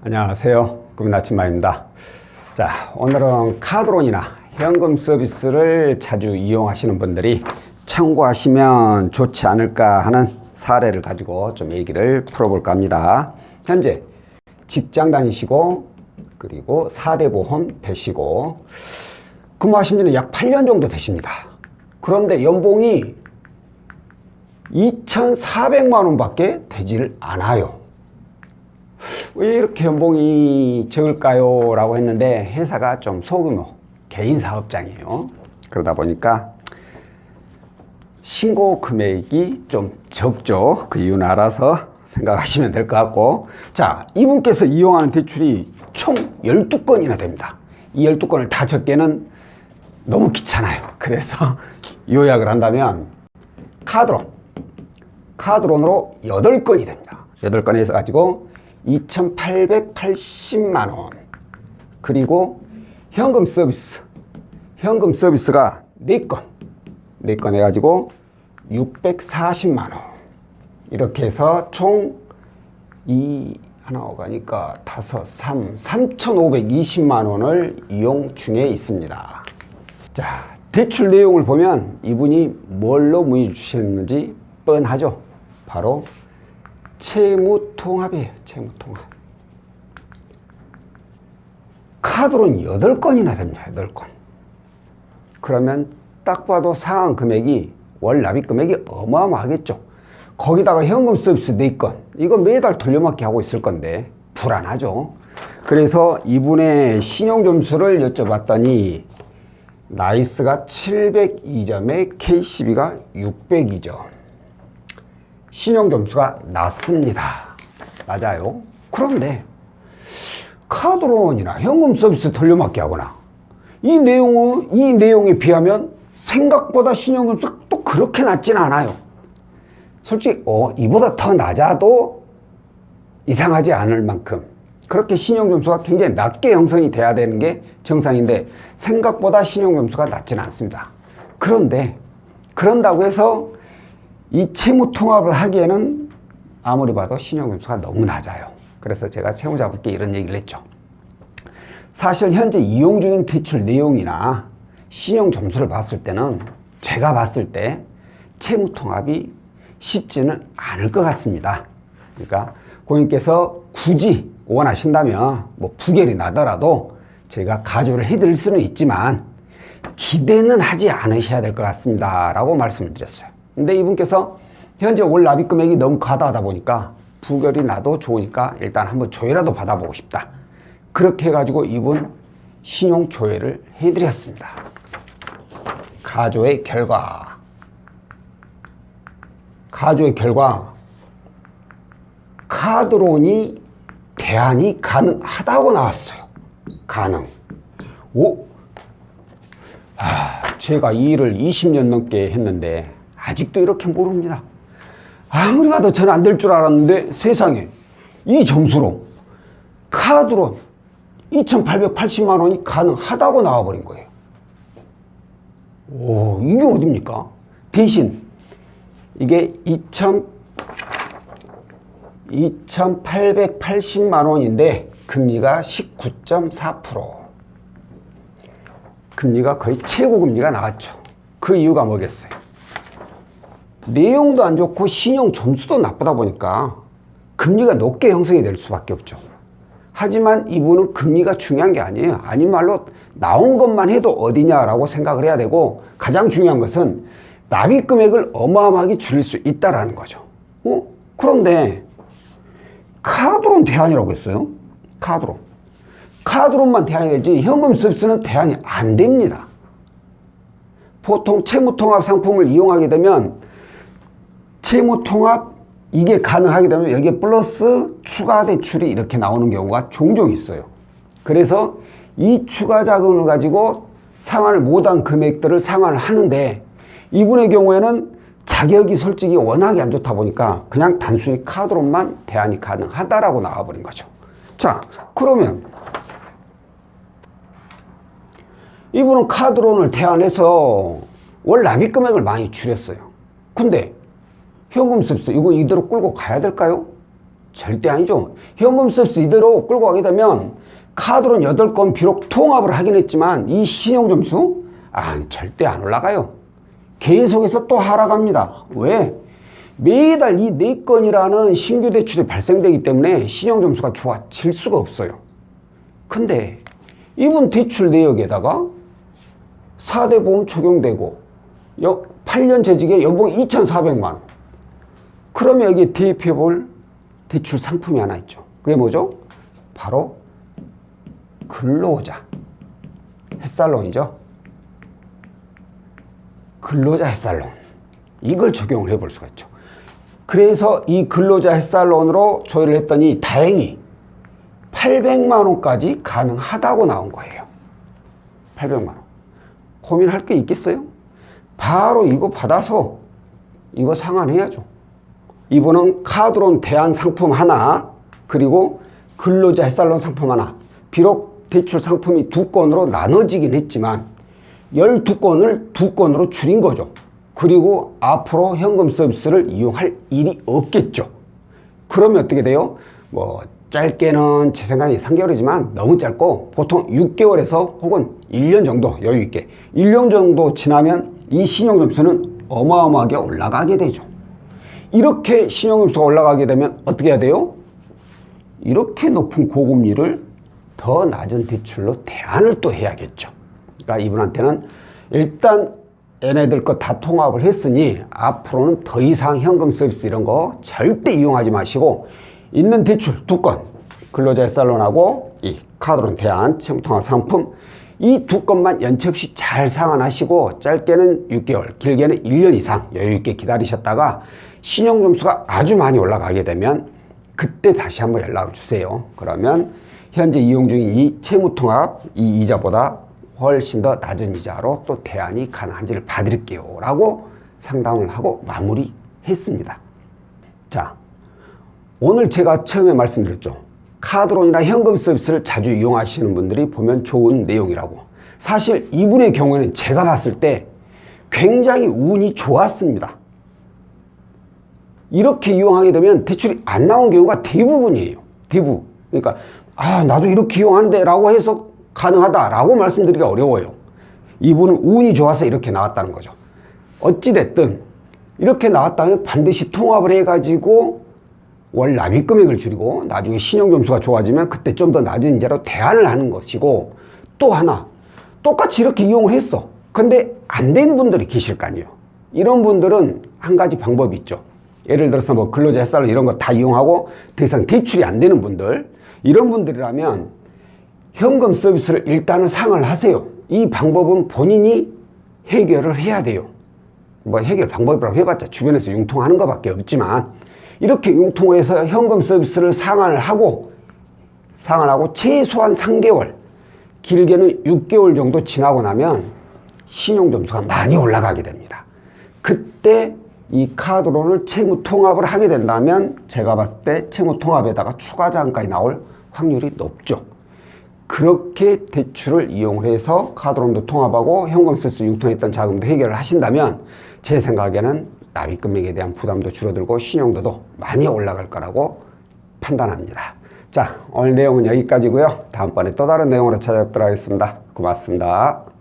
안녕하세요. 금나침마입니다. 자, 오늘은 카드론이나 현금 서비스를 자주 이용하시는 분들이 참고하시면 좋지 않을까 하는 사례를 가지고 좀 얘기를 풀어볼까 합니다. 현재 직장 다니시고 그리고 4대 보험 되시고 근무하신 지는 약 8년 정도 되십니다. 그런데 연봉이 2,400만 원밖에 되질 않아요. 왜 이렇게 연봉이 적을까요? 라고 했는데 회사가 좀 소규모 개인 사업장이에요. 그러다 보니까 신고 금액이 좀 적죠. 그 이유는 알아서 생각하시면 될 것 같고, 자, 이분께서 이용하는 대출이 총 12건이나 됩니다. 이 12건을 다 적게는 너무 귀찮아요. 그래서 요약을 한다면 카드론으로 8건이 됩니다. 8건에 있어 가지고 2,880만 원. 그리고 현금 서비스가 4건 해가지고 640만 원. 이렇게 해서 총 하나 가니까 3,520만 원을 이용 중에 있습니다. 자, 대출 내용을 보면 이분이 뭘로 문의 주셨는지 뻔하죠. 바로 채무통합이에요. 채무통합. 카드론 8건이나 됩니다. 8건. 그러면 딱 봐도 상환 금액이 월 납입 금액이 어마어마하겠죠. 거기다가 현금 서비스 4건. 이거 매달 돌려막기 하고 있을 건데 불안하죠. 그래서 이분의 신용 점수를 여쭤봤더니 나이스가 702점에 KCB가 602점. 신용 점수가 낮습니다. 낮아요. 그런데 카드론이나 현금 서비스 돌려막기 하거나 이 내용에 비하면 생각보다 신용 점수가 또 그렇게 낮지는 않아요. 솔직히 이보다 더 낮아도 이상하지 않을 만큼 그렇게 신용 점수가 굉장히 낮게 형성이 돼야 되는 게 정상인데 생각보다 신용 점수가 낮지는 않습니다. 그런데 그런다고 해서 이 채무 통합을 하기에는 아무리 봐도 신용 점수가 너무 낮아요. 그래서 제가 채무자분께 이런 얘기를 했죠. 사실 현재 이용 중인 대출 내용이나 신용 점수를 봤을 때는 제가 봤을 때 채무 통합이 쉽지는 않을 것 같습니다. 그러니까 고객님께서 굳이 원하신다면 뭐 부결이 나더라도 제가 가조를 해드릴 수는 있지만 기대는 하지 않으셔야 될 것 같습니다. 라고 말씀을 드렸어요. 근데 이분께서 현재 월 납입 금액이 너무 과다하다 보니까 부결이 나도 좋으니까 일단 한번 조회라도 받아보고 싶다. 그렇게 해가지고 이분 신용 조회를 해드렸습니다. 가조의 결과 카드론이 대안이 가능하다고 나왔어요. 제가 이 일을 20년 넘게 했는데 아직도 이렇게 모릅니다. 아무리 봐도 저는 안 될 줄 알았는데 세상에 이 점수로 카드론 2,880만 원이 가능하다고 나와버린 거예요. 이게 어딥니까? 대신 이게 2,880만 원인데 금리가 19.4%. 금리가 거의 최고 금리가 나왔죠. 그 이유가 뭐겠어요? 내용도 안 좋고 신용 점수도 나쁘다 보니까 금리가 높게 형성이 될 수밖에 없죠. 하지만 이분은 금리가 중요한 게 아니에요. 아닌 말로 나온 것만 해도 어디냐라고 생각을 해야 되고 가장 중요한 것은 납입 금액을 어마어마하게 줄일 수 있다라는 거죠. 그런데 카드론 대안이라고 했어요. 카드론만 대안이 되지 현금 서비스는 대안이 안 됩니다. 보통 채무통합 상품을 이용하게 되면 채무통합 이게 가능하게 되면 여기에 플러스 추가 대출이 이렇게 나오는 경우가 종종 있어요. 그래서 이 추가 자금을 가지고 상환을 못한 금액들을 상환을 하는데 이분의 경우에는 자격이 솔직히 워낙에 안 좋다 보니까 그냥 단순히 카드론만 대안이 가능하다라고 나와버린 거죠. 자, 그러면 이분은 카드론을 대안해서 월 납입 금액을 많이 줄였어요. 근데 현금 서비스 이거 이대로 끌고 가야 될까요? 절대 아니죠. 현금 서비스 이대로 끌고 가게 되면 카드론 8건 비록 통합을 하긴 했지만 이 신용점수 절대 안 올라가요. 계속해서 또 하락합니다. 왜? 매달 이 4건이라는 신규 대출이 발생되기 때문에 신용점수가 좋아질 수가 없어요. 근데 이분 대출 내역에다가 4대 보험 적용되고 8년 재직에 연봉 2,400만 원. 그러면 여기 대입해 볼 대출 상품이 하나 있죠. 그게 뭐죠? 바로 근로자 햇살론이죠. 근로자 햇살론. 이걸 적용을 해볼 수가 있죠. 그래서 이 근로자 햇살론으로 조회를 했더니 다행히 800만 원까지 가능하다고 나온 거예요. 800만 원. 고민할 게 있겠어요? 바로 이거 받아서 이거 상환해야죠. 이분은 카드론 대안 상품 하나, 그리고 근로자 햇살론 상품 하나. 비록 대출 상품이 2건으로 나눠지긴 했지만 12건을 2건으로 줄인 거죠. 그리고 앞으로 현금 서비스를 이용할 일이 없겠죠. 그러면 어떻게 돼요? 짧게는 제 생각에 3개월이지만 너무 짧고 보통 6개월에서 혹은 1년 정도 여유 있게 1년 정도 지나면 이 신용점수는 어마어마하게 올라가게 되죠. 이렇게 신용점수가 올라가게 되면 어떻게 해야 돼요? 이렇게 높은 고금리를 더 낮은 대출로 대안을 또 해야겠죠. 그러니까 이분한테는 일단 얘네들 거 다 통합을 했으니 앞으로는 더 이상 현금 서비스 이런 거 절대 이용하지 마시고 있는 대출 2건, 근로자 햇살론하고 이 카드론 대안 채무통합 상품 이 2건만 연체 없이 잘 상환하시고 짧게는 6개월, 길게는 1년 이상 여유 있게 기다리셨다가 신용점수가 아주 많이 올라가게 되면 그때 다시 한번 연락을 주세요. 그러면 현재 이용 중인 이 채무통합 이 이자보다 훨씬 더 낮은 이자로 또 대안이 가능한지를 봐드릴게요 라고 상담을 하고 마무리했습니다. 자, 오늘 제가 처음에 말씀드렸죠. 카드론이나 현금 서비스를 자주 이용하시는 분들이 보면 좋은 내용이라고. 사실 이분의 경우에는 제가 봤을 때 굉장히 운이 좋았습니다. 이렇게 이용하게 되면 대출이 안 나온 경우가 대부분이에요. 대부분. 그러니까 나도 이렇게 이용하는데 라고 해서 가능하다라고 말씀드리기가 어려워요. 이분은 운이 좋아서 이렇게 나왔다는 거죠. 어찌됐든 이렇게 나왔다면 반드시 통합을 해가지고 월 납입 금액을 줄이고 나중에 신용점수가 좋아지면 그때 좀 더 낮은 이자로 대안을 하는 것이고, 또 하나 똑같이 이렇게 이용을 했어. 근데 안 되는 분들이 계실 거 아니에요. 이런 분들은 한 가지 방법이 있죠. 예를 들어서 근로자 햇살론 이런 거 다 이용하고 더 이상 대출이 안 되는 분들, 이런 분들이라면 현금 서비스를 일단은 상환을 하세요. 이 방법은 본인이 해결을 해야 돼요. 해결 방법이라고 해봤자 주변에서 융통하는 것밖에 없지만 이렇게 융통을 해서 현금 서비스를 상환을 하고 최소한 3개월, 길게는 6개월 정도 지나고 나면 신용점수가 많이 올라가게 됩니다. 그때 이 카드론을 채무 통합을 하게 된다면 제가 봤을 때 채무 통합에다가 추가 자금까지 나올 확률이 높죠. 그렇게 대출을 이용해서 카드론도 통합하고 현금 서비스 융통했던 자금도 해결을 하신다면 제 생각에는 납입 금액에 대한 부담도 줄어들고 신용도도 많이 올라갈 거라고 판단합니다. 자, 오늘 내용은 여기까지고요. 다음번에 또 다른 내용으로 찾아뵙도록 하겠습니다. 고맙습니다.